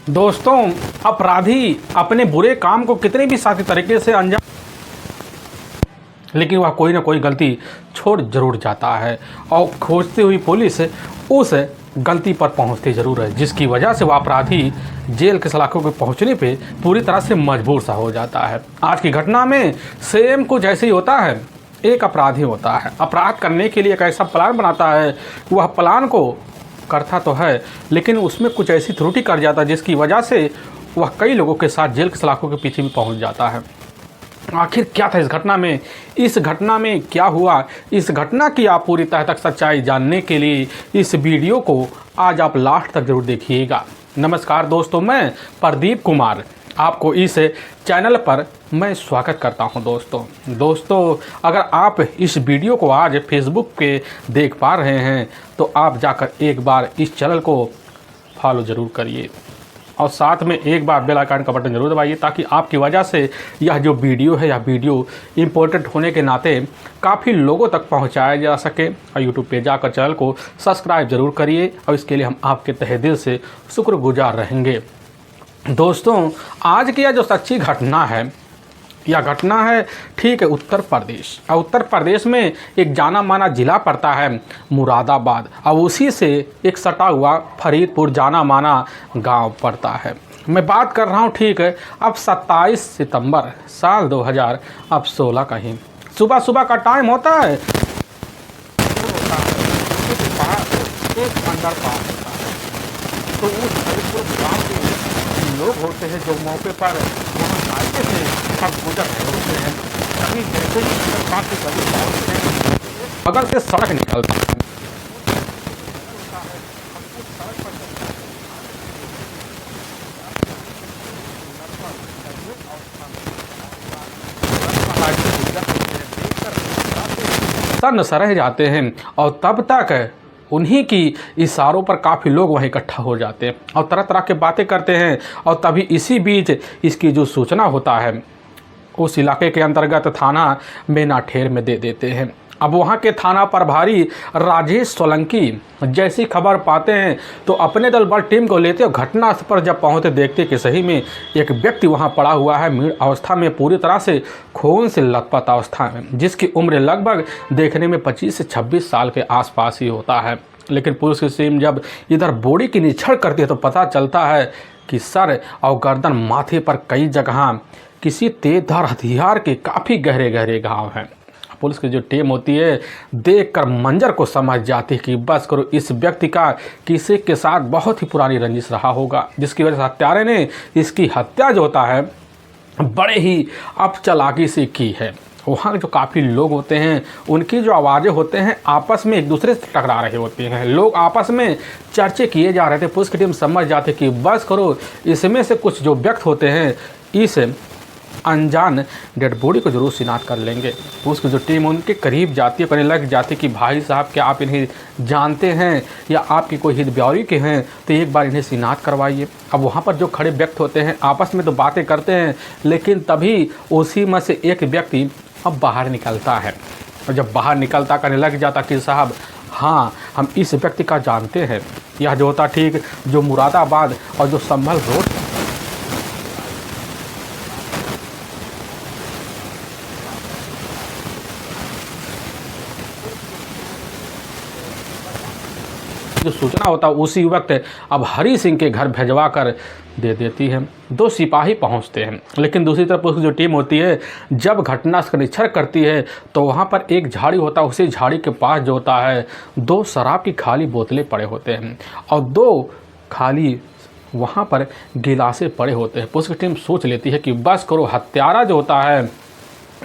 दोस्तों, अपराधी अपने बुरे काम को कितने भी साथी तरीके से अंजाम, लेकिन वह कोई ना कोई गलती छोड़ जरूर जाता है और खोजती हुई पुलिस उस गलती पर पहुंचती जरूर है, जिसकी वजह से वह अपराधी जेल के सलाखों के पहुंचने पे पूरी तरह से मजबूर सा हो जाता है। आज की घटना में सेम कुछ ऐसे ही होता है। एक अपराधी होता है, अपराध करने के लिए एक ऐसा प्लान बनाता है, वह प्लान को करता तो है लेकिन उसमें कुछ ऐसी त्रुटि कर जाता है जिसकी वजह से वह कई लोगों के साथ जेल के सलाखों के पीछे भी पहुंच जाता है। आखिर क्या था इस घटना में, इस घटना में क्या हुआ, इस घटना की आप पूरी तह तक सच्चाई जानने के लिए इस वीडियो को आज आप लास्ट तक जरूर देखिएगा। नमस्कार दोस्तों, मैं प्रदीप कुमार आपको इस चैनल पर मैं स्वागत करता हूं। दोस्तों अगर आप इस वीडियो को आज फेसबुक पे देख पा रहे हैं तो आप जाकर एक बार इस चैनल को फॉलो ज़रूर करिए और साथ में एक बार बेल आइकन का बटन जरूर दबाइए ताकि आपकी वजह से यह जो वीडियो है, यह वीडियो इम्पोर्टेंट होने के नाते काफ़ी लोगों तक पहुंचाया जा सके। और यूट्यूब पे जाकर चैनल को सब्सक्राइब जरूर करिए और इसके लिए हम आपके तहे दिल से शुक्रगुजार रहेंगे। दोस्तों, आज की यह जो सच्ची घटना है, यह घटना है ठीक है उत्तर प्रदेश, और उत्तर प्रदेश में एक जाना माना ज़िला पड़ता है मुरादाबाद, और उसी से एक सटा हुआ फरीदपुर जाना माना गांव पड़ता है। मैं बात कर रहा हूं ठीक है अब 27 सितंबर साल 2016 का ही सुबह सुबह का टाइम होता है। एक अंडर पास होता है तो उस फरीदपुर गाँव के लोग होते हैं जो मौके पर वहाँ रास्ते से सब गुजर रहे होते हैं। कभी जैसे ही अंडरपास के करीब पहुँचते हैं बगल से सड़क निकलती है। सन्न सरह जाते हैं और तब तक उन्हीं की इशारों पर काफ़ी लोग वहीं इकट्ठा हो जाते हैं और तरह तरह के बातें करते हैं। और तभी इसी बीच इसकी जो सूचना होता है उस इलाके के अंतर्गत थाना मेनाठेर में दे देते हैं। अब वहाँ के थाना प्रभारी राजेश सोलंकी जैसी खबर पाते हैं तो अपने दल बल टीम को लेते और घटनास्थल पर जब पहुँचते देखते कि सही में एक व्यक्ति वहाँ पड़ा हुआ है मृत अवस्था में, पूरी तरह से खून से लथपथ अवस्था में, जिसकी उम्र लगभग देखने में 25 से 26 साल के आसपास ही होता है। लेकिन पुलिस की टीम जब इधर बॉडी की निरीक्षण करती है तो पता चलता है कि सर और गर्दन माथे पर कई जगह किसी तेजधार हथियार के काफ़ी गहरे गहरे घाव हैं। पुलिस की जो टीम होती है देखकर मंजर को समझ जाती है कि बस करो इस व्यक्ति का किसी के साथ बहुत ही पुरानी रंजिश रहा होगा, जिसकी वजह से हत्यारे ने इसकी हत्या जो होता है बड़े ही अपचालाकी से की है। वहाँ जो काफ़ी लोग होते हैं उनकी जो आवाज़ें होते हैं आपस में एक दूसरे से टकरा रहे होते हैं, लोग आपस में चर्चे किए जा रहे थे। पुलिस की टीम समझ जाती कि बस करो इसमें से कुछ जो व्यक्ति होते हैं इस अनजान डेड बॉडी को जरूर शिनाख्त कर लेंगे। पुलिस की जो टीम उनके करीब जाती है, कहने लग जाती कि भाई साहब क्या आप इन्हें जानते हैं या आपकी कोई हितब्यौरी के हैं, तो एक बार इन्हें शिनाख्त करवाइए। अब वहाँ पर जो खड़े व्यक्ति होते हैं आपस में तो बातें करते हैं, लेकिन तभी उसी में से एक व्यक्ति अब बाहर निकलता है और जब बाहर निकलता कहने लग जाता कि साहब हाँ हम इस व्यक्ति का जानते हैं। यह जो होता ठीक जो मुरादाबाद और जो संभल रोड जो सूचना होता है उसी वक्त अब हरी सिंह के घर भिजवा कर दे देती है। 2 सिपाही पहुंचते हैं, लेकिन दूसरी तरफ उसकी जो टीम होती है जब घटना का निरीक्षण करती है तो वहां पर एक झाड़ी होता है, उसी झाड़ी के पास जो होता है 2 शराब की खाली बोतलें पड़े होते हैं और 2 खाली वहां पर गिलासे पड़े होते हैं। पुलिस की टीम सोच लेती है कि बस करो हत्यारा जो होता है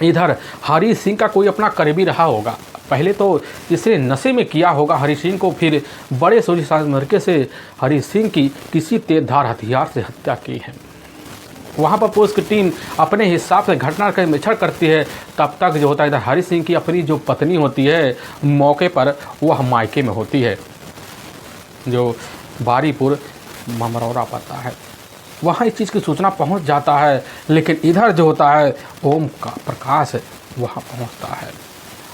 इधर हरी सिंह का कोई अपना करीबी रहा होगा, पहले तो इसे नशे में किया होगा हरी सिंह को, फिर बड़े सोची मरके से हरी सिंह की किसी तेजधार हथियार से हत्या की है। वहाँ पर पुलिस की टीम अपने हिसाब से घटना का निरीक्षण करती है। तब तक जो होता है इधर हरी सिंह की अपनी जो पत्नी होती है मौके पर वह मायके में होती है जो बारीपुर ममरौरा पड़ता है। वहाँ इस चीज़ की सूचना पहुँच जाता है, लेकिन इधर जो होता है ओम का प्रकाश वहाँ पहुँचता है।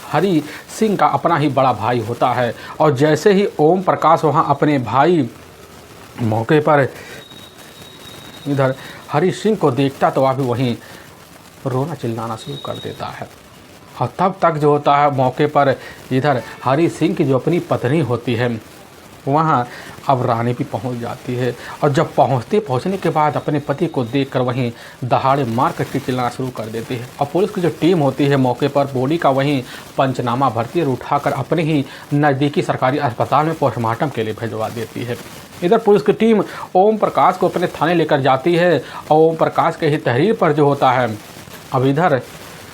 हरी सिंह का अपना ही बड़ा भाई होता है और जैसे ही ओम प्रकाश वहाँ अपने भाई मौके पर इधर हरी सिंह को देखता तो वह भी वहीं रोना चिल्लाना शुरू कर देता है। और तब तक जो होता है मौके पर इधर हरी सिंह की जो अपनी पत्नी होती है वहाँ अब रानी भी पहुँच जाती है। और जब पहुँचने के बाद अपने पति को देखकर वहीं दहाड़े मार कर चिल्लाना शुरू कर देती है। और पुलिस की जो टीम होती है मौके पर बॉडी का वहीं पंचनामा भरती है और उठाकर अपने ही नज़दीकी सरकारी अस्पताल में पोस्टमार्टम के लिए भिजवा देती है। इधर पुलिस की टीम ओम प्रकाश को अपने थाने लेकर जाती है और ओम प्रकाश के ही तहरीर पर जो होता है अब इधर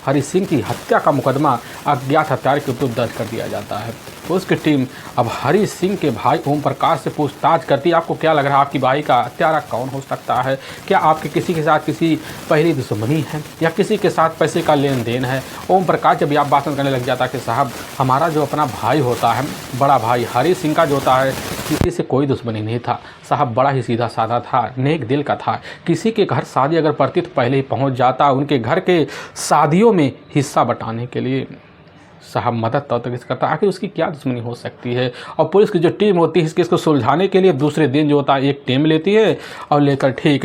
हरी सिंह की हत्या का मुकदमा अज्ञात हत्यारे के विरुद्ध दर्ज कर दिया जाता है। उसकी टीम अब हरी सिंह के भाई ओम प्रकाश से पूछताछ करती है। आपको क्या लग रहा है आपकी भाई का हत्यारा कौन हो सकता है? क्या आपके किसी के साथ किसी पहली दुश्मनी है या किसी के साथ पैसे का लेन देन है? ओम प्रकाश जब आप बात करने लग जाता है कि साहब हमारा जो अपना भाई होता है बड़ा भाई हरी सिंह का जो होता है किसी से कोई दुश्मनी नहीं था साहब, बड़ा ही सीधा साधा था, नेक दिल का था। किसी के घर शादी अगर पड़ती तो पहले ही पहुंच जाता उनके घर के शादियों में हिस्सा बटाने के लिए साहब मदद तक करता। आखिर उसकी क्या दुश्मनी हो सकती है? और पुलिस की जो टीम होती है इसको सुलझाने के लिए दूसरे दिन जो होता है एक टीम लेती है और लेकर ठीक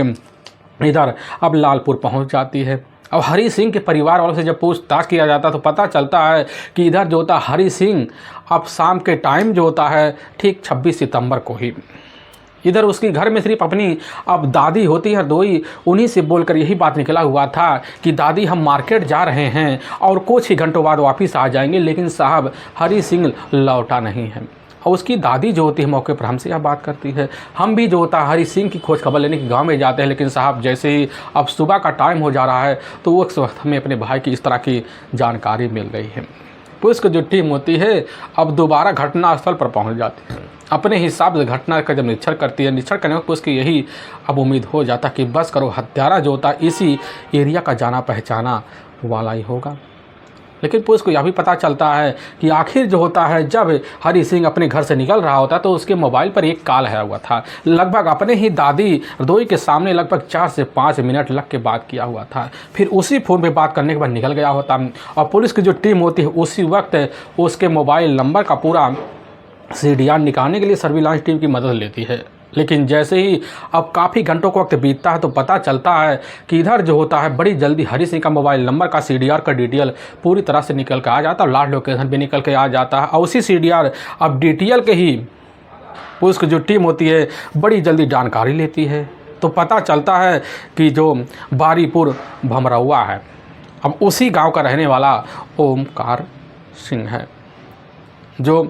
इधर अब लालपुर पहुंच जाती है। अब हरी सिंह के परिवार वालों से जब पूछताछ किया जाता तो पता चलता है कि इधर जो होता हरी सिंह अब शाम के टाइम जो होता है ठीक 26 सितंबर को ही इधर उसके घर में सिर्फ अपनी अब दादी होती है दोई, उन्हीं से बोलकर यही बात निकला हुआ था कि दादी हम मार्केट जा रहे हैं और कुछ ही घंटों बाद वापस आ जाएंगे। लेकिन साहब हरी सिंह लौटा नहीं है। और उसकी दादी जो होती है मौके पर हमसे यह बात करती है। हम भी जो होता है हरी सिंह की खोज खबर लेने के गांव में जाते हैं, लेकिन साहब जैसे ही अब सुबह का टाइम हो जा रहा है तो उस वक्त हमें अपने भाई की इस तरह की जानकारी मिल रही है। पुलिस की जो टीम होती है अब दोबारा घटनास्थल पर पहुंच जाती है। अपने हिसाब से घटना का जब निरीक्षण करती है, निरीक्षण करने में पुलिस की यही अब उम्मीद हो जाता कि बस करो हत्यारा जो होता है इसी एरिया का जाना पहचाना वाला ही होगा। लेकिन पुलिस को यह भी पता चलता है कि आखिर जो होता है जब हरी सिंह अपने घर से निकल रहा होता तो उसके मोबाइल पर एक कॉल आया हुआ था। लगभग अपने ही दादी रदोई के सामने लगभग 4 से 5 मिनट लग के बात किया हुआ था। फिर उसी फ़ोन पे बात करने के बाद निकल गया होता और पुलिस की जो टीम होती है उसी वक्त उसके मोबाइल नंबर का पूरा CDR निकालने के लिए सर्विलांस टीम की मदद लेती है। लेकिन जैसे ही अब काफ़ी घंटों का वक्त बीतता है तो पता चलता है कि इधर जो होता है बड़ी जल्दी हरी सिंह का मोबाइल नंबर का CDR का डिटेल पूरी तरह से निकल के आ जाता है और लास्ट लोकेशन भी निकल के आ जाता है। और उसी CDR अब DTL के ही पुलिस की जो टीम होती है बड़ी जल्दी जानकारी लेती है तो पता चलता है कि जो बारीपुर भमरौआ है अब उसी गाँव का रहने वाला ओमकार सिंह है जो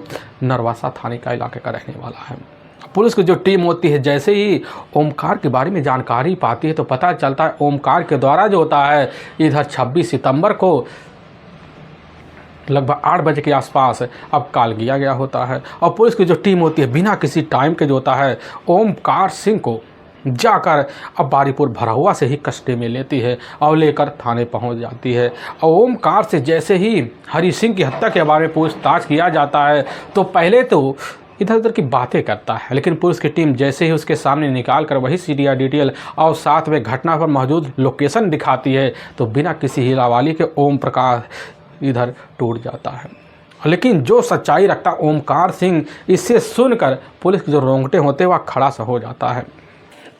नरवासा थाने का इलाके का रहने वाला है। पुलिस की जो टीम होती है जैसे ही ओमकार के बारे में जानकारी पाती है तो पता चलता है ओमकार के द्वारा जो होता है इधर 26 सितंबर को लगभग 8 बजे के आसपास अब कॉल किया गया होता है। और पुलिस की जो टीम होती है बिना किसी टाइम के जो होता है ओमकार सिंह को जाकर अब बारीपुर भरहुआ से ही कस्टडी में लेती है और लेकर थाने पहुंच जाती है। और ओमकार से जैसे ही हरी सिंह की हत्या के बारे में पूछताछ किया जाता है तो पहले तो इधर उधर की बातें करता है, लेकिन पुलिस की टीम जैसे ही उसके सामने निकाल कर वही CDR डिटेल और साथ में घटना पर मौजूद लोकेशन दिखाती है तो बिना किसी हिलावाली के ओम प्रकाश इधर टूट जाता है। लेकिन जो सच्चाई रखता ओमकार सिंह इससे सुनकर पुलिस के जो रोंगटे होते वह खड़ा सा हो जाता है।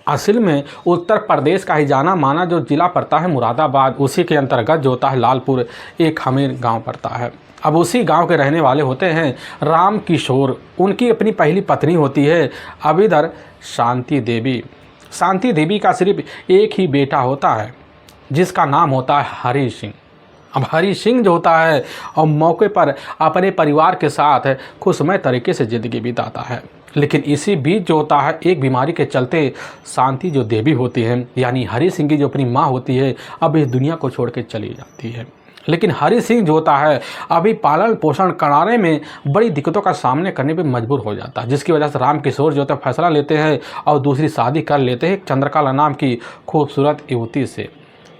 असल में उत्तर प्रदेश का ही जाना माना जो ज़िला पड़ता है मुरादाबाद, उसी के अंतर्गत जो होता है लालपुर एक हमीर गांव पड़ता है। अब उसी गांव के रहने वाले होते हैं राम किशोर, उनकी अपनी पहली पत्नी होती है अब इधर शांति देवी। शांति देवी का सिर्फ एक ही बेटा होता है जिसका नाम होता है हरी सिंह। अब हरी सिंह जो होता है और मौके पर अपने परिवार के साथ खुशमय तरीके से ज़िंदगी बिताता है। लेकिन इसी बीच जो होता है एक बीमारी के चलते शांति जो देवी होती है यानी हरी सिंह की जो अपनी माँ होती है अब इस दुनिया को छोड़ के चली जाती है। लेकिन हरी सिंह जो होता है अभी पालन पोषण कराने में बड़ी दिक्कतों का सामना करने पे मजबूर हो जाता है, जिसकी वजह से राम किशोर जो होता है फैसला लेते हैं और दूसरी शादी कर लेते हैं चंद्रकला नाम की खूबसूरत युवती से।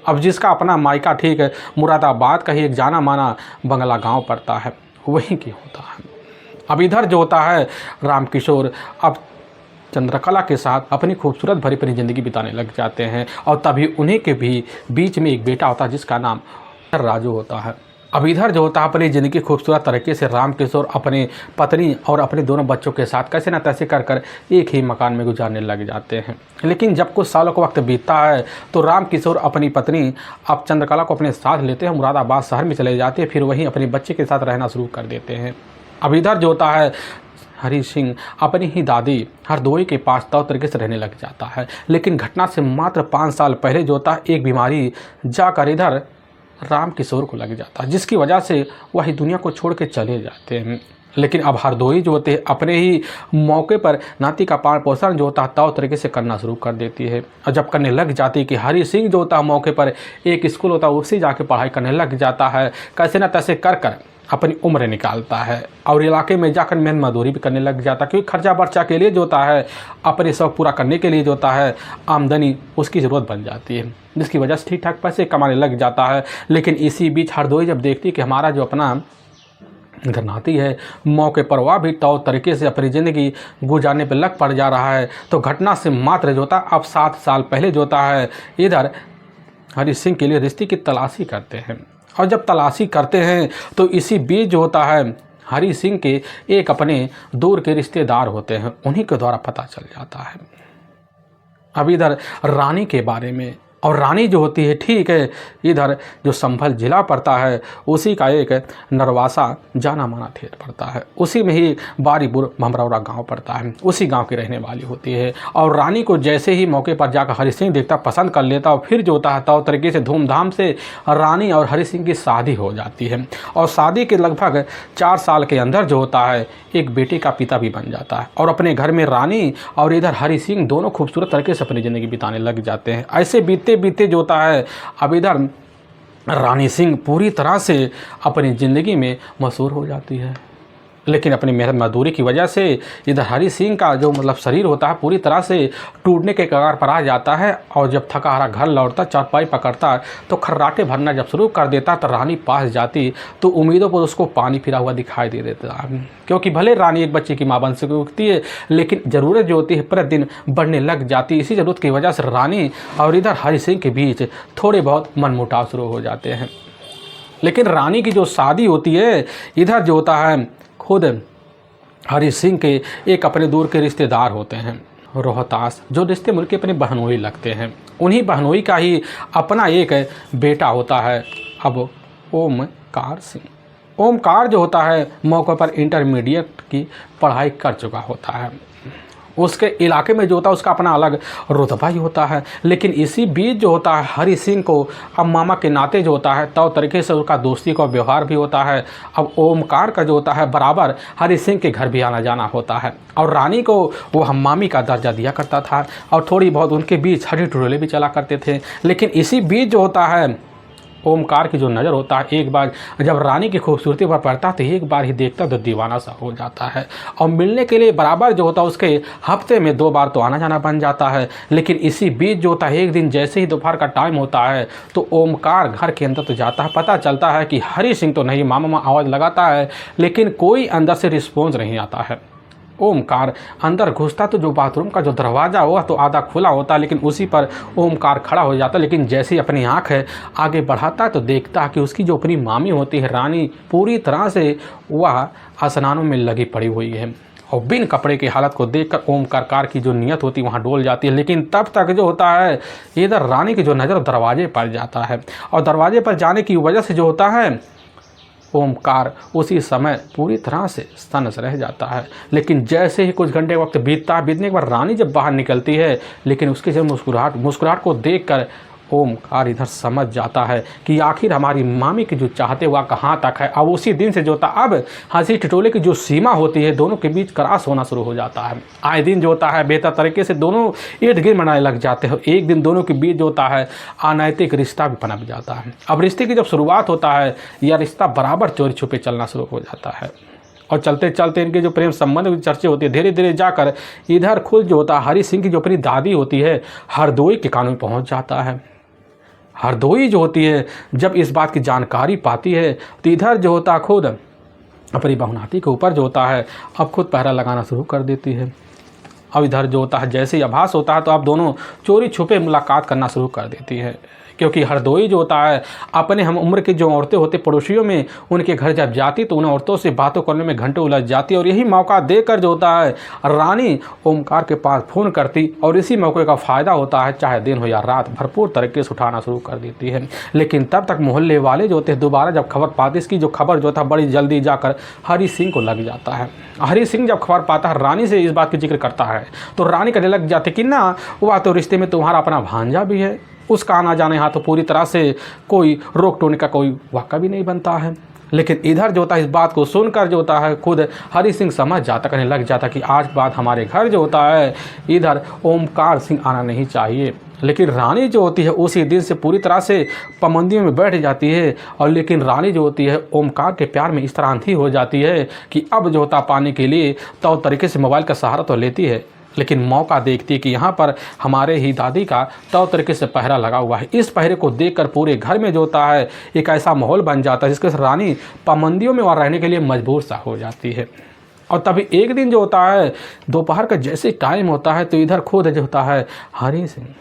अब जिसका अपना मायका ठीक है मुरादाबाद का ही एक जाना माना बंगला गाँव पड़ता है वहीं की होता है। अब इधर जो होता है राम किशोर अब चंद्रकला के साथ अपनी खूबसूरत भरी भरी ज़िंदगी बिताने लग जाते हैं और तभी उन्हीं के भी बीच में एक बेटा होता है जिसका नाम राजू होता है। अब इधर जो होता है अपनी ज़िंदगी खूबसूरत तरीके से राम किशोर अपनी पत्नी और अपने दोनों बच्चों के साथ कैसे न तैसे कर कर एक ही मकान में गुजारने लग जाते हैं। लेकिन जब कुछ सालों का वक्त बीतता है तो राम किशोर अपनी पत्नी अब चंद्रकला को अपने साथ लेते हैं, मुरादाबाद शहर में चले जाते हैं, फिर वहीं अपने बच्चे के साथ रहना शुरू कर देते हैं। अब इधर जो होता है हरि सिंह अपनी ही दादी हरदोई के पास तौर तरीके से रहने लग जाता है। लेकिन घटना से मात्र 5 साल पहले जो होता है एक बीमारी जाकर इधर राम किशोर को लग जाता है, जिसकी वजह से वह दुनिया को छोड़ के चले जाते हैं। लेकिन अब हरदोई जो होते हैं अपने ही मौके पर नाती का पालन पोषण जो होता है तौर तरीके से करना शुरू कर देती है। और जब करने लग जाती है कि हरि सिंह जो होता है मौके पर एक स्कूल होता है उसी जाके पढ़ाई करने लग जाता है, कैसे न तैसे कर कर अपनी उम्र निकालता है और इलाके में जाकर मेहनत मजदूरी भी करने लग जाता है, क्योंकि खर्चा बर्चा के लिए जो होता है अपने शौक पूरा करने के लिए जो होता है आमदनी उसकी ज़रूरत बन जाती है, जिसकी वजह से ठीक ठाक पैसे कमाने लग जाता है। लेकिन इसी बीच हरदोई जब देखती है कि हमारा जो अपना इधर नाती है मौके पर वह भी तौर तरीके से अपनी ज़िंदगी गुजारने पर लग पड़ जा रहा है, तो घटना से मात्र जो होता है अब 7 साल पहले जो होता है इधर हरि सिंह के लिए रिश्ते की तलाशी करते हैं। और जब तलाशी करते हैं तो इसी बीच जो होता है हरि सिंह के एक अपने दूर के रिश्तेदार होते हैं, उन्हीं के द्वारा पता चल जाता है अब इधर रानी के बारे में। और रानी जो होती है ठीक है इधर जो संभल जिला पड़ता है उसी का एक नरवासा जाना माना थिएटर पड़ता है, उसी में ही बारीपुर भमरौरा गांव पड़ता है, उसी गांव की रहने वाली होती है। और रानी को जैसे ही मौके पर जाकर हरि सिंह देखता पसंद कर लेता और फिर जो होता है तौर तरीके से धूमधाम से रानी और हरि सिंह की शादी हो जाती है। और शादी के लगभग 4 साल के अंदर जो होता है एक बेटे का पिता भी बन जाता है और अपने घर में रानी और इधर हरि सिंह दोनों खूबसूरत तरीके से अपनी ज़िंदगी बिताने लग जाते हैं। ऐसे बीते बीते जो होता है अब इधर रानी सिंह पूरी तरह से अपनी ज़िंदगी में मशहूर हो जाती है। लेकिन अपनी मेहनत मजदूरी की वजह से इधर हरि सिंह का जो शरीर होता है पूरी तरह से टूटने के कगार पर आ जाता है। और जब थका हारा घर लौटता चारपाई पकड़ता तो खर्राटे भरना जब शुरू कर देता तो रानी पास जाती तो उम्मीदों पर उसको पानी फिरा हुआ दिखाई दे देता, क्योंकि भले रानी एक बच्चे की माँ बन सकती है लेकिन ज़रूरत जो होती है प्रतिदिन बढ़ने लग जाती है। इसी ज़रूरत की वजह से रानी और इधर हरि सिंह के बीच थोड़े बहुत मनमुटाव शुरू हो जाते हैं। लेकिन रानी की जो शादी होती है इधर जो होता है खुद हरि सिंह के एक अपने दूर के रिश्तेदार होते हैं रोहतास, जो रिश्ते मुल्क के अपने बहनोई लगते हैं, उन्हीं बहनोई का ही अपना एक बेटा होता है अब ओमकार सिंह। ओमकार जो होता है मौके पर इंटरमीडिएट की पढ़ाई कर चुका होता है, उसके इलाके में जो होता है उसका अपना अलग रुतबा ही होता है। लेकिन इसी बीच जो होता है हरि सिंह को अब मामा के नाते जो होता है तो तरीके से उसका दोस्ती का व्यवहार भी होता है। अब ओमकार का जो होता है बराबर हरि सिंह के घर भी आना जाना होता है और रानी को वो हम मामी का दर्जा दिया करता था और थोड़ी बहुत उनके बीच हरी टुरले भी चला करते थे। लेकिन इसी बीच जो होता है ओमकार की जो नज़र होता है एक बार जब रानी की खूबसूरती पर पड़ता है तो एक बार ही देखता तो दीवाना सा हो जाता है और मिलने के लिए बराबर जो होता है उसके हफ्ते में 2 बार तो आना जाना बन जाता है। लेकिन इसी बीच जो होता है एक दिन जैसे ही दोपहर का टाइम होता है तो ओमकार घर के अंदर तो जाता है, पता चलता है कि हरि सिंह तो नहीं, मामा आवाज़ लगाता है लेकिन कोई अंदर से रिस्पॉन्स नहीं आता है। ओमकार अंदर घुसता तो जो बाथरूम का जो दरवाज़ा हुआ तो आधा खुला होता है, लेकिन उसी पर ओमकार खड़ा हो जाता है। लेकिन जैसे ही अपनी आँख आगे बढ़ाता है तो देखता है कि उसकी जो अपनी मामी होती है रानी पूरी तरह से वह स्नानों में लगी पड़ी हुई है और बिन कपड़े की हालत को देखकर ओमकार की जो नीयत होती है वहाँ डोल जाती है। लेकिन तब तक जो होता है इधर रानी की जो नज़र दरवाजे पर जाता है और दरवाजे पर जाने की वजह से जो होता है ओमकार उसी समय पूरी तरह से स्तब्ध रह जाता है। लेकिन जैसे ही कुछ घंटे वक्त बीतने के बाद रानी जब बाहर निकलती है लेकिन उसकी जो मुस्कुराहट को देखकर ओमकार इधर समझ जाता है कि आखिर हमारी मामी की जो चाहते हुआ कहाँ तक है। अब उसी दिन से जो होता अब हंसी ठिठोले की जो सीमा होती है दोनों के बीच क्रॉस होना शुरू हो जाता है। आए दिन जो होता है बेहतर तरीके से दोनों इर्द गिर्द मनाने लग जाते हैं। एक दिन दोनों के बीच जो होता है अनैतिक रिश्ता भी पनप जाता है। अब रिश्ते की जब शुरुआत होता है यह रिश्ता बराबर चोरी छुपे चलना शुरू हो जाता है और चलते चलते इनके जो प्रेम संबंध की चर्चा होती है धीरे धीरे जाकर इधर खुद जो होता है हरि सिंह की जो अपनी दादी होती है हरदोई के कान में पहुँच जाता है। हरदोई जो होती है जब इस बात की जानकारी पाती है तो इधर जो होता है खुद अपनी बहुनाती के ऊपर जो होता है अब खुद पहरा लगाना शुरू कर देती है। अब इधर जो होता है जैसे ही आभास होता है तो अब दोनों चोरी छुपे मुलाकात करना शुरू कर देती है, क्योंकि हरदोई जो होता है अपने हम उम्र की जो औरतें होती पड़ोसियों में उनके घर जब जाती तो उन औरतों से बातों करने में घंटों उलझ जाती और यही मौका देकर जो होता है रानी ओमकार के पास फ़ोन करती और इसी मौके का फ़ायदा होता है, चाहे दिन हो या रात, भरपूर तरीके से उठाना शुरू कर देती है। लेकिन तब तक मोहल्ले वाले जो होते हैं दोबारा जब खबर पाते, इसकी जो खबर जो था बड़ी जल्दी जाकर हरी सिंह को लग जाता है। हरी सिंह जब खबर पाता है रानी से इस बात की जिक्र करता है तो रानी कहने लग जाती कि ना वह तो रिश्ते में तुम्हारा अपना भांजा भी है, उसका आना जाना यहाँ तो पूरी तरह से कोई रोक टोकने का कोई वाक़ा भी नहीं बनता है। लेकिन इधर जो होता है इस बात को सुनकर जो होता है खुद हरी सिंह समझ जाता, कहने लग जाता कि आज बात हमारे घर जो होता है इधर ओमकार सिंह आना नहीं चाहिए। लेकिन रानी जो होती है उसी दिन से पूरी तरह से पाबंदियों में बैठ जाती है और लेकिन रानी जो होती है ओमकार के प्यार में इस तरह अंधी हो जाती है कि अब जो होता पाने के लिए तो तरीके से मोबाइल का सहारा तो लेती है, लेकिन मौका देखती है कि यहाँ पर हमारे ही दादी का तौर तरीके से पहरा लगा हुआ है। इस पहरे को देखकर पूरे घर में जो होता है एक ऐसा माहौल बन जाता है जिसके रानी पाबंदियों में वहाँ रहने के लिए मजबूर सा हो जाती है। और तभी एक दिन जो होता है दोपहर का जैसे टाइम होता है तो इधर खुद जो होता है हरी सिंह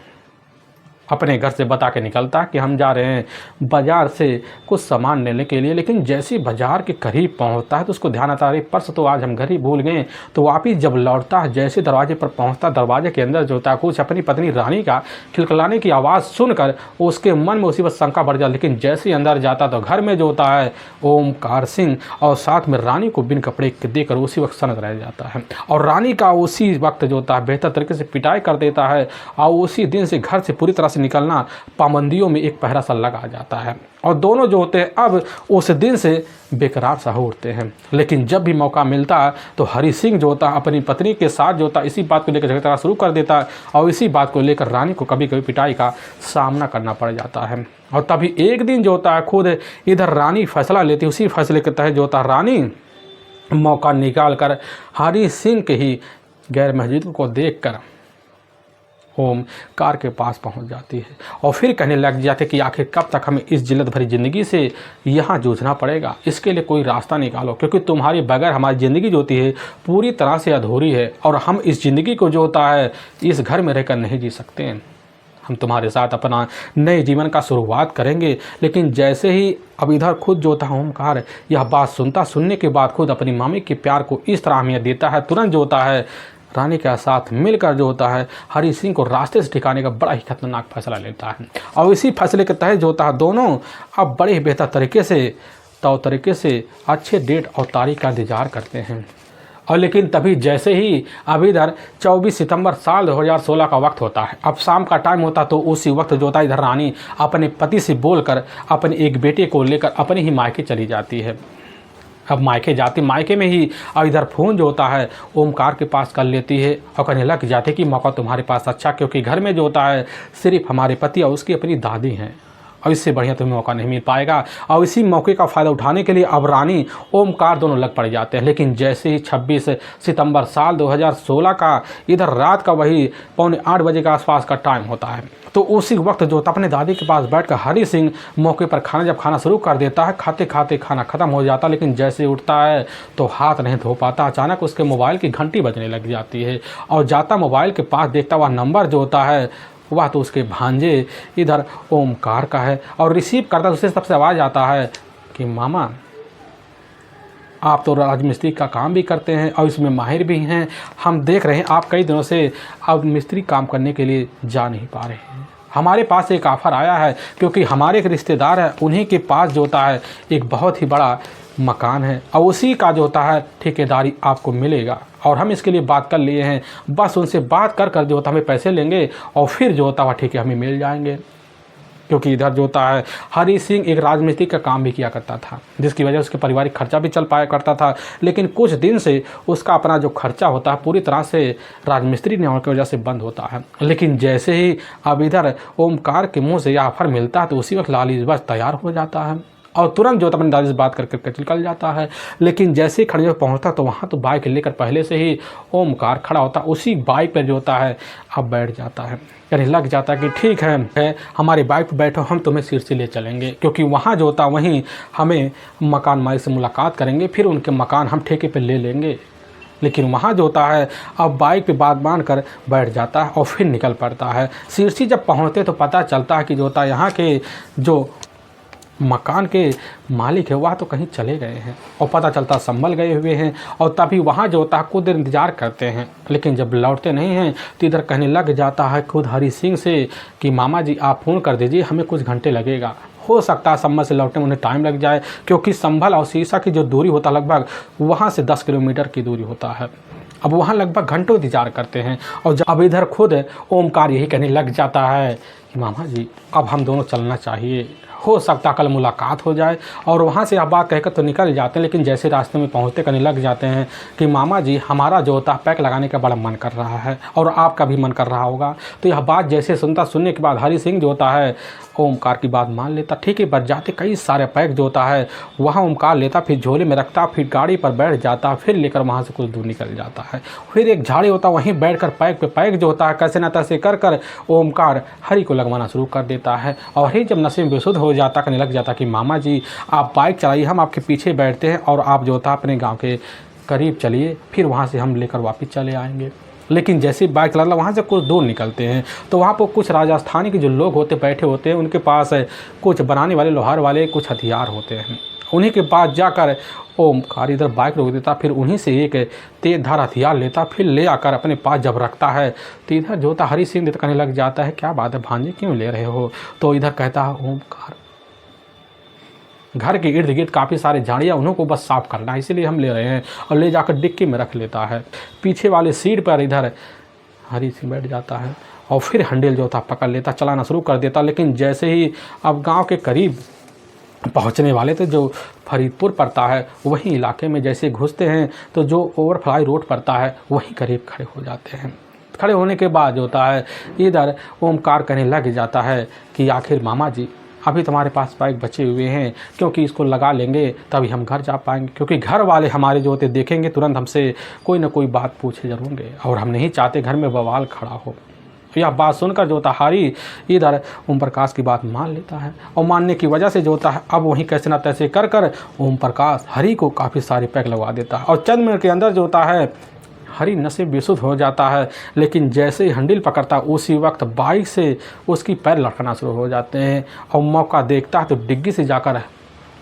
अपने घर से बता के निकलता कि हम जा रहे हैं बाज़ार से कुछ सामान लेने के लिए। लेकिन जैसे बाज़ार के करीब पहुंचता है तो उसको ध्यान आता है पर्स तो आज हम घर ही भूल गए। तो वापिस जब लौटता है जैसे दरवाजे पर पहुंचता, दरवाजे के अंदर जो होता है कुछ अपनी पत्नी रानी का खिलखिलाने की आवाज़ सुनकर उसके मन में उसी वक्त शंका बढ़ जाती। लेकिन जैसे ही अंदर जाता तो घर में जो होता है ओमकार सिंह और साथ में रानी को बिन कपड़े देकर उसी वक्त सनक रह जाता है और रानी का उसी वक्त जो होता है बेहतर तरीके से पिटाई कर देता है और उसी दिन से घर से पूरी तरह से निकलना पाबंदियों में एक पहरा सा लगा जाता है और दोनों जो होते हैं अब उस दिन से बेकरार सा हो उठते हैं। लेकिन जब भी मौका मिलता है तो हरी सिंह जो होता है अपनी पत्नी के साथ जो होता है इसी बात को लेकर झगड़ा शुरू कर देता है और इसी बात को लेकर रानी को कभी कभी पिटाई का सामना करना पड़ जाता है। और तभी एक दिन जो होता है खुद इधर रानी फैसला लेती है, उसी फैसले के तहत जो होता है रानी मौका निकाल कर हरी सिंह के ही गैर मौजूदगी को देख कर ओमकार के पास पहुंच जाती है और फिर कहने लग जाते कि आखिर कब तक हमें इस जिल्लत भरी ज़िंदगी से यहाँ जूझना पड़ेगा, इसके लिए कोई रास्ता निकालो क्योंकि तुम्हारे बगैर हमारी ज़िंदगी जो होती है पूरी तरह से अधूरी है और हम इस ज़िंदगी को जो होता है इस घर में रहकर नहीं जी सकते हैं। हम तुम्हारे साथ अपना नए जीवन का शुरुआत करेंगे। लेकिन जैसे ही अब इधर खुद जो होता है ओमकार यह बात सुनने के बाद खुद अपनी मामी के प्यार को इस तरह अहमियत देता है, तुरंत जो होता है रानी के साथ मिलकर जो होता है हरी सिंह को रास्ते से ठिकाने का बड़ा ही खतरनाक फैसला लेता है और इसी फैसले के तहत जो होता है दोनों अब बड़े ही बेहतर तरीके से अच्छे डेट और तारीख का इंतजार करते हैं। और लेकिन तभी जैसे ही अब इधर 24 सितंबर साल 2016 का वक्त होता है, अब शाम का टाइम होता तो उसी वक्त जो होता है इधर रानी अपने पति से बोलकर अपने एक बेटे को लेकर अपने ही मायके चली जाती है। अब मायके में ही अब इधर फ़ोन जो होता है ओमकार के पास कर लेती है और कहने लग जाते कि मौका तुम्हारे पास अच्छा, क्योंकि घर में जो होता है सिर्फ हमारे पति और उसकी अपनी दादी हैं और इससे बढ़िया तुम्हें मौका नहीं मिल पाएगा। और इसी मौके का फ़ायदा उठाने के लिए अब रानी ओमकार दोनों लग पड़ जाते हैं। लेकिन जैसे ही 26 सितंबर साल 2016 का इधर रात का वही 7:45 बजे के आसपास का टाइम होता है तो उसी वक्त जो अपने दादी के पास बैठकर हरी सिंह मौके पर खाना शुरू कर देता है। खाते खाते खाना ख़त्म हो जाता, लेकिन जैसे उठता है तो हाथ नहीं धो पाता। अचानक उसके मोबाइल की घंटी बजने लग जाती है और जाता मोबाइल के पास देखता हुआ नंबर जो होता है वह तो उसके भांजे इधर ओमकार का है और रिसीव करता उससे सबसे आवाज़ आता है कि मामा आप तो राजमिस्त्री का काम भी करते हैं और इसमें माहिर भी हैं, हम देख रहे हैं आप कई दिनों से अब मिस्त्री काम करने के लिए जा नहीं पा रहे हैं। हमारे पास एक ऑफ़र आया है क्योंकि हमारे एक रिश्तेदार हैं, उन्हीं के पास जो होता है एक बहुत ही बड़ा मकान है और उसी का जो होता है ठेकेदारी आपको मिलेगा और हम इसके लिए बात कर लिए हैं। बस उनसे बात कर जो होता है हमें पैसे लेंगे और फिर जो होता है ठेके हमें मिल जाएंगे। क्योंकि इधर जो होता है हरी सिंह एक राजमिस्त्री का काम भी किया करता था जिसकी वजह से उसके पारिवारिक खर्चा भी चल पाया करता था। लेकिन कुछ दिन से उसका अपना जो खर्चा होता है पूरी तरह से राजमिस्त्री ने होने की वजह से बंद होता है। लेकिन जैसे ही अब इधर ओमकार के मुँह से यह ऑफर मिलता है तो उसी वक्त लाली बस तैयार हो जाता है और तुरंत जो अपनी दादी से बात करके निकल जाता है। लेकिन जैसे ही खड़े पर पहुँचता तो वहाँ तो बाइक लेकर पहले से ही ओमकार खड़ा होता, उसी बाइक पर जो होता है अब बैठ जाता है, यानी लग जाता है कि ठीक है हमारी बाइक पर बैठो, हम तुम्हें सिरसी ले चलेंगे क्योंकि वहाँ जो होता वहीं हमें मकान मालिक से मुलाकात करेंगे, फिर उनके मकान हम ठेके पर ले लेंगे। लेकिन वहाँ जो होता है अब बाइक पे बात मान कर बैठ जाता है और फिर निकल पड़ता है। सिरसी जब पहुँचते तो पता चलता है कि जो होता है यहाँ के जो मकान के मालिक है वह तो कहीं चले गए हैं और पता चलता संभल गए हुए हैं। और तभी वहाँ जो होता है कुछ देर इंतजार करते हैं, लेकिन जब लौटते नहीं हैं तो इधर कहने लग जाता है खुद हरी सिंह से कि मामा जी आप फ़ोन कर दीजिए, हमें कुछ घंटे लगेगा, हो सकता है संभल से लौटने में उन्हें टाइम लग जाए, क्योंकि संभल और सिरसा की जो दूरी होता है लगभग वहाँ से 10 किलोमीटर की दूरी होता है। अब वहाँ लगभग घंटों इंतजार करते हैं और जब अब इधर खुद ओमकार यही कहने लग जाता है कि मामा जी अब हम दोनों चलना चाहिए, हो सकता कल मुलाकात हो जाए। और वहाँ से आप बात कहकर तो निकल जाते हैं, लेकिन जैसे रास्ते में पहुँचते कहने लग जाते हैं कि मामा जी हमारा जो होता है पैक लगाने का बड़ा मन कर रहा है और आपका भी मन कर रहा होगा। तो यह बात जैसे सुनने के बाद हरी सिंह जो होता है ओमकार की बात मान लेता, ठीक है। बच जाते कई सारे पैक जो होता है वहाँ ओमकार लेता, फिर झोले में रखता, फिर गाड़ी पर बैठ जाता, फिर लेकर वहाँ से कुछ दूर निकल जाता है। फिर एक झाड़ी होता वहीं बैठकर पैक पे पैक जो होता है कैसे न तैसे कर ओमकार हरी को लगवाना शुरू कर देता है। और हरी जब नशे में बेसुध हो जाता कहने लग जाता कि मामा जी आप बाइक चलाइए, हम आपके पीछे बैठते हैं और आप जो होता अपने गाँव के करीब चलिए, फिर वहाँ से हम लेकर वापस चले आएँगे। लेकिन जैसे बाइक चला वहाँ से कुछ दूर निकलते हैं तो वहाँ पर कुछ राजस्थानी के जो लोग होते बैठे होते हैं, उनके पास कुछ बनाने वाले लोहार वाले कुछ हथियार होते हैं। उन्हीं के पास जाकर ओमकार इधर बाइक रोक देता, फिर उन्हीं से एक तेज धार हथियार लेता, फिर ले आकर अपने पास जब रखता है तो इधर जो होता हरी सिंह कहने लग जाता है क्या बात है भांजे क्यों ले रहे हो। तो इधर कहता है ओमकार घर के इर्द गिर्द काफ़ी सारे झाड़ियाँ उन्हों को बस साफ़ करना है, इसीलिए हम ले रहे हैं। और ले जाकर डिक्की में रख लेता है। पीछे वाले सीट पर इधर हरी सिंह बैठ जाता है और फिर हैंडल जो था पकड़ लेता, चलाना शुरू कर देता। लेकिन जैसे ही अब गांव के करीब पहुंचने वाले थे जो फरीदपुर पड़ता है वहीं इलाके में जैसे घुसते हैं तो जो ओवरफ्लाई रोड पड़ता है वहीं करीब खड़े हो जाते हैं। खड़े होने के बाद जो होता है इधर ओमकार कहने लग जाता है कि आखिर मामा जी अभी तुम्हारे पास बाइक बचे हुए हैं, क्योंकि इसको लगा लेंगे तभी हम घर जा पाएंगे, क्योंकि घर वाले हमारे जो होते देखेंगे तुरंत हमसे कोई ना कोई बात पूछे जरूर और हम नहीं चाहते घर में बवाल खड़ा हो। यह बात सुनकर जो होता हरी इधर ओम प्रकाश की बात मान लेता है और मानने की वजह से जो होता है अब वहीं कैसे ना तैसे कर ओम प्रकाश हरी को काफ़ी सारे पैक लगवा देता है और चंद मिनट के अंदर जो होता है हरी नशे बेसुध हो जाता है। लेकिन जैसे ही हैंडल पकड़ता उसी वक्त बाइक से उसकी पैर लटकना शुरू हो जाते हैं और मौका देखता है तो डिग्गी से जाकर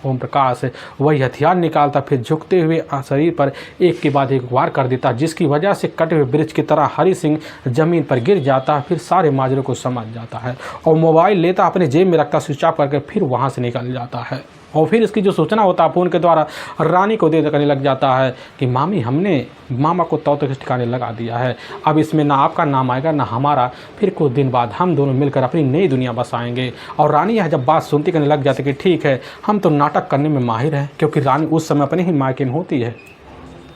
ओम प्रकाश वही हथियार निकालता, फिर झुकते हुए शरीर पर एक के बाद एक वार कर देता, जिसकी वजह से कटे हुए ब्रिज की तरह हरी सिंह ज़मीन पर गिर जाता है। फिर सारे माजरे को समझ जाता है और मोबाइल लेता अपने जेब में रखता, स्विच ऑफ करके फिर वहाँ से निकल जाता है। और फिर इसकी जो सूचना होता है फ़ोन के द्वारा रानी को दे करने लग जाता है कि मामी हमने मामा को तौर तक ठिकाने लगा दिया है, अब इसमें ना आपका नाम आएगा ना हमारा, फिर कुछ दिन बाद हम दोनों मिलकर अपनी नई दुनिया बसाएंगे। और रानी यह जब बात सुनती करने लग जाती कि ठीक है हम तो नाटक करने में माहिर हैं, क्योंकि रानी उस समय अपने ही मायके में होती है।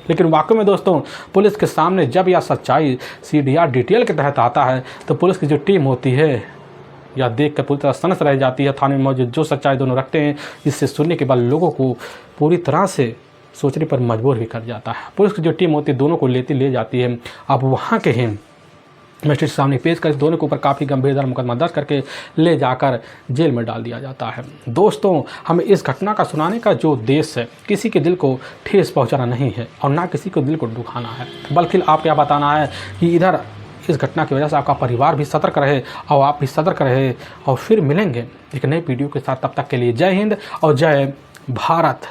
लेकिन वाकई में दोस्तों पुलिस के सामने जब यह सच्चाई CDR डिटेल के तहत आता है तो पुलिस की जो टीम होती है या देख कर पूरी तरह सनस रह जाती है। थाने में मौजूद जो सच्चाई दोनों रखते हैं, जिससे सुनने के बाद लोगों को पूरी तरह से सोचने पर मजबूर भी कर जाता है। पुलिस की जो टीम होती है दोनों को ले जाती है। अब वहाँ के ही मजिस्ट्रेट सामने पेश कर दोनों के ऊपर काफ़ी गंभीर मुकदमा दर्ज करके ले जाकर जेल में डाल दिया जाता है। दोस्तों हमें इस घटना का सुनाने का जो उद्देश्य है किसी के दिल को ठेस पहुँचाना नहीं है और ना किसी को दिल को दुखाना है, बल्कि आप क्या बताना है कि इधर इस घटना की वजह से आपका परिवार भी सतर्क रहे और आप भी सतर्क रहे। और फिर मिलेंगे एक नई वीडियो के साथ, तब तक के लिए जय हिंद और जय भारत।